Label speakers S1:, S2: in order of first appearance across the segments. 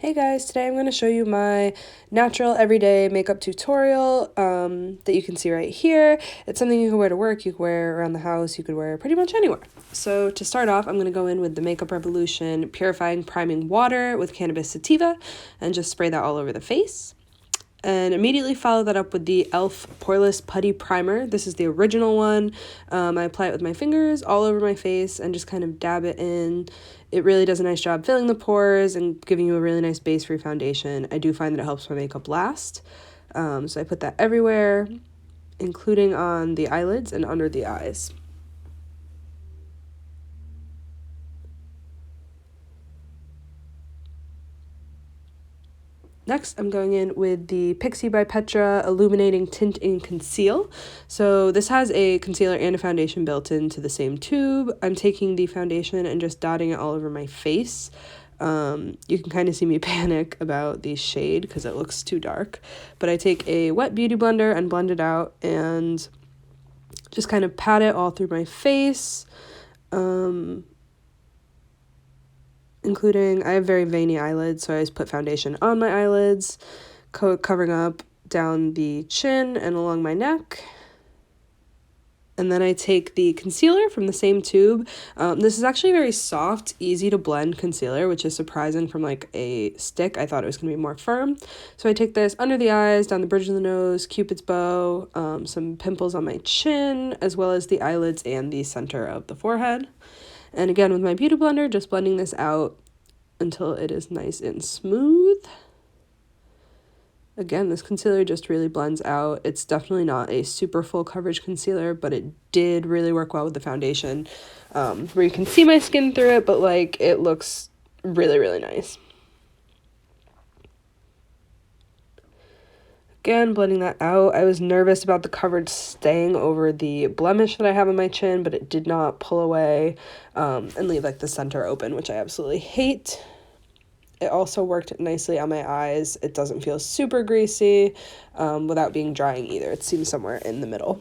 S1: Hey guys, today I'm going to show you my natural everyday makeup tutorial that you can see right here. It's something you can wear to work, you can wear around the house, you could wear pretty much anywhere. So to start off, I'm going to go in with the Makeup Revolution Purifying Priming Water with Cannabis Sativa and just spray that all over the face. And immediately follow that up with the e.l.f. poreless putty primer. This is the original one. I apply it with my fingers all over my face and just kind of dab it in. It really does a nice job filling the pores and giving you a really nice base for your foundation. I do find that it helps my makeup last. So I put that everywhere, including on the eyelids and under the eyes. Next, I'm going in with the Pixi by Petra Illuminating Tint and Conceal. So this has a concealer and a foundation built into the same tube. I'm taking the foundation and just dotting it all over my face. You can kind of see me panic about the shade because it looks too dark. But I take a wet beauty blender and blend it out and just kind of pat it all through my face. Including, I have very veiny eyelids, so I just put foundation on my eyelids, covering up down the chin and along my neck. And then I take the concealer from the same tube. This is actually very soft, easy to blend concealer, which is surprising from like a stick. I thought it was going to be more firm. So I take this under the eyes, down the bridge of the nose, Cupid's bow, some pimples on my chin, as well as the eyelids and the center of the forehead. And again, with my beauty blender, just blending this out until it is nice and smooth. Again, this concealer just really blends out. It's definitely not a super full coverage concealer, but it did really work well with the foundation, where you can see my skin through it, but like it looks really, really nice. Again, blending that out. I was nervous about the coverage staying over the blemish that I have on my chin, but it did not pull away and leave like the center open, which I absolutely hate. It also worked nicely on my eyes. It doesn't feel super greasy without being drying either. It seems somewhere in the middle.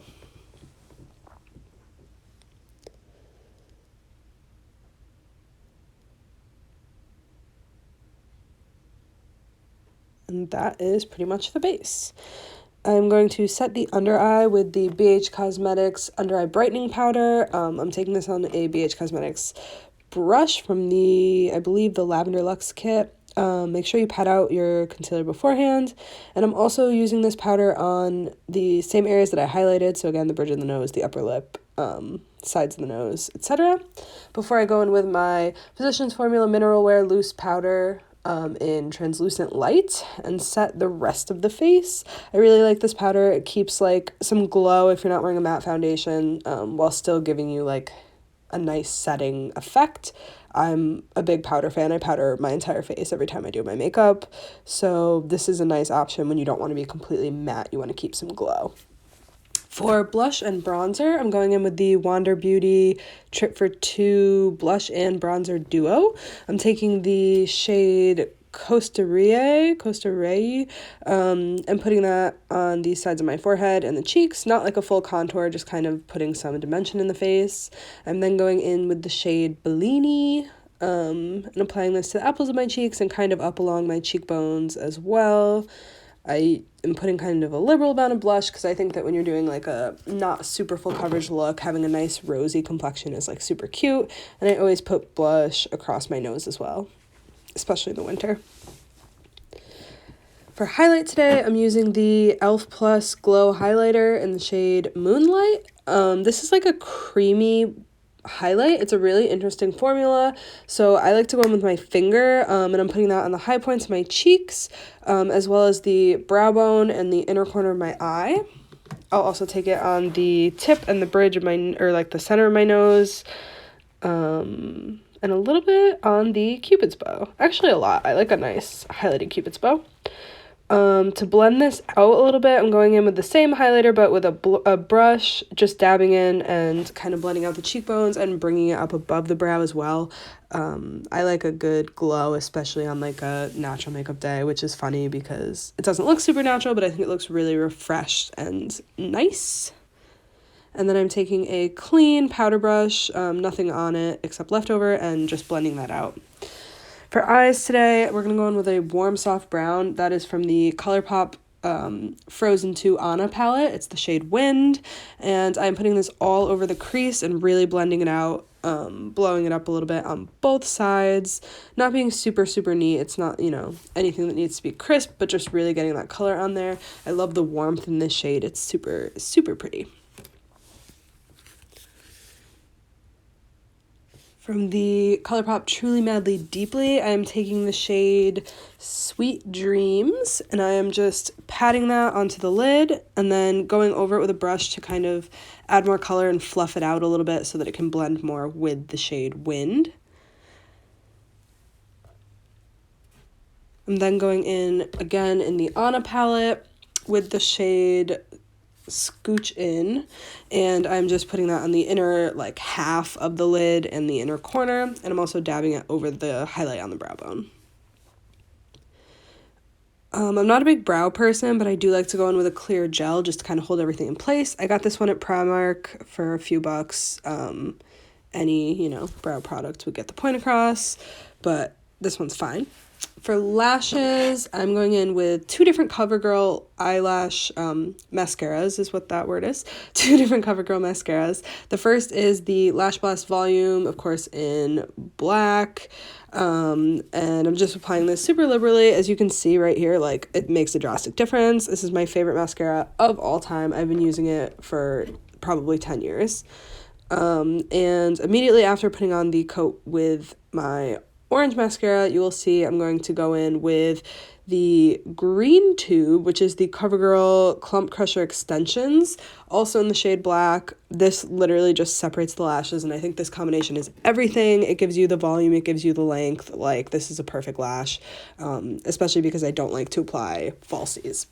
S1: And that is pretty much the base. I'm going to set the under eye with the bhcosmetics under eye brightening powder. I'm taking this on a bhcosmetics brush from I believe the Lavender Luxe kit. Make sure you pat out your concealer beforehand. And I'm also using this powder on the same areas that I highlighted. So again, the bridge of the nose, the upper lip, sides of the nose, etc. Before I go in with my Physicians Formula Mineral Wear Loose Powder in translucent light and set the rest of the face. I really like this powder. It keeps like some glow if you're not wearing a matte foundation while still giving you like a nice setting effect. I'm a big powder fan. I powder my entire face every time I do my makeup. So this is a nice option when you don't want to be completely matte. You want to keep some glow. For blush and bronzer, I'm going in with the Wander Beauty Trip for Two Blush and Bronzer Duo. I'm taking the shade Costa, and putting that on the sides of my forehead and the cheeks, not like a full contour, just kind of putting some dimension in the face. I'm then going in with the shade Bellini, and applying this to the apples of my cheeks and kind of up along my cheekbones as well. I am putting kind of a liberal amount of blush because I think that when you're doing like a not super full coverage look, having a nice rosy complexion is like super cute. And I always put blush across my nose as well, especially in the winter. For highlight today, I'm using the e.l.f. Plus Glow Highlighter in the shade Moonlight. This is like a creamy highlight. It's a really interesting formula, so I like to go in with my finger, and I'm putting that on the high points of my cheeks, as well as the brow bone and the inner corner of my eye. I'll also take it on the tip and the bridge of my, or like the center of my nose, and a little bit on the Cupid's bow. Actually a lot. I like a nice highlighted Cupid's bow. To blend this out a little bit, I'm going in with the same highlighter but with a brush, just dabbing in and kind of blending out the cheekbones and bringing it up above the brow as well. I like a good glow, especially on like a natural makeup day, which is funny because it doesn't look super natural, but I think it looks really refreshed and nice. And then I'm taking a clean powder brush, nothing on it except leftover, and just blending that out. For eyes today, we're going to go in with a warm soft brown. That is from the Colourpop Frozen 2 Anna palette. It's the shade Wind, and I'm putting this all over the crease and really blending it out, blowing it up a little bit on both sides, not being super neat. It's not, you know, anything that needs to be crisp, but just really getting that color on there. I love the warmth in this shade. It's super pretty. From the Colourpop Truly Madly Deeply, I am taking the shade Sweet Dreams, and I am just patting that onto the lid and then going over it with a brush to kind of add more color and fluff it out a little bit so that it can blend more with the shade Wind. I'm then going in again in the Anna palette with the shade Scooch in, and I'm just putting that on the inner like half of the lid and the inner corner, and I'm also dabbing it over the highlight on the brow bone. I'm not a big brow person, but I do like to go in with a clear gel just to kind of hold everything in place. I got this one at Primark for a few bucks. Any, you know, brow product would get the point across, but this one's fine. For lashes, I'm going in with two different CoverGirl eyelash mascaras is what that word is. Two different CoverGirl mascaras. The first is the Lash Blast Volume, of course, in black. And I'm just applying this super liberally. As you can see right here, like, it makes a drastic difference. This is my favorite mascara of all time. I've been using it for probably 10 years. And immediately after putting on the coat with my orange mascara, you will see I'm going to go in with the green tube, which is the CoverGirl Clump Crusher Extensions, also in the shade black. This literally just separates the lashes, and I think this combination is everything. It gives you the volume, it gives you the length. Like, this is a perfect lash, especially because I don't like to apply falsies.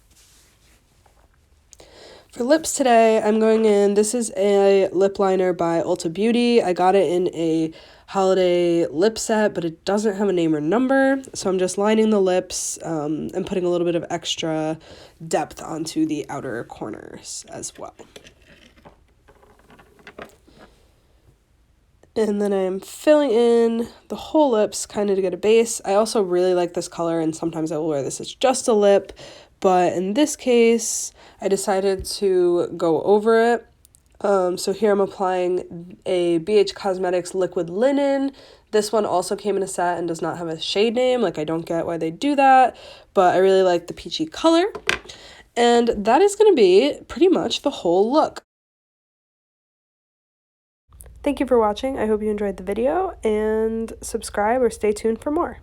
S1: For lips today, I'm going in, this is a lip liner by Ulta Beauty. I got it in a holiday lip set, but it doesn't have a name or number, so I'm just lining the lips and putting a little bit of extra depth onto the outer corners as well. And then I'm filling in the whole lips kind of to get a base. I also really like this color, and sometimes I will wear this as just a lip, but in this case, I decided to go over it. So here I'm applying a bhcosmetics Liquid Linen. This one also came in a set and does not have a shade name. Like, I don't get why they do that, but I really like the peachy color. And that is going to be pretty much the whole look. Thank you for watching. I hope you enjoyed the video, and subscribe or stay tuned for more.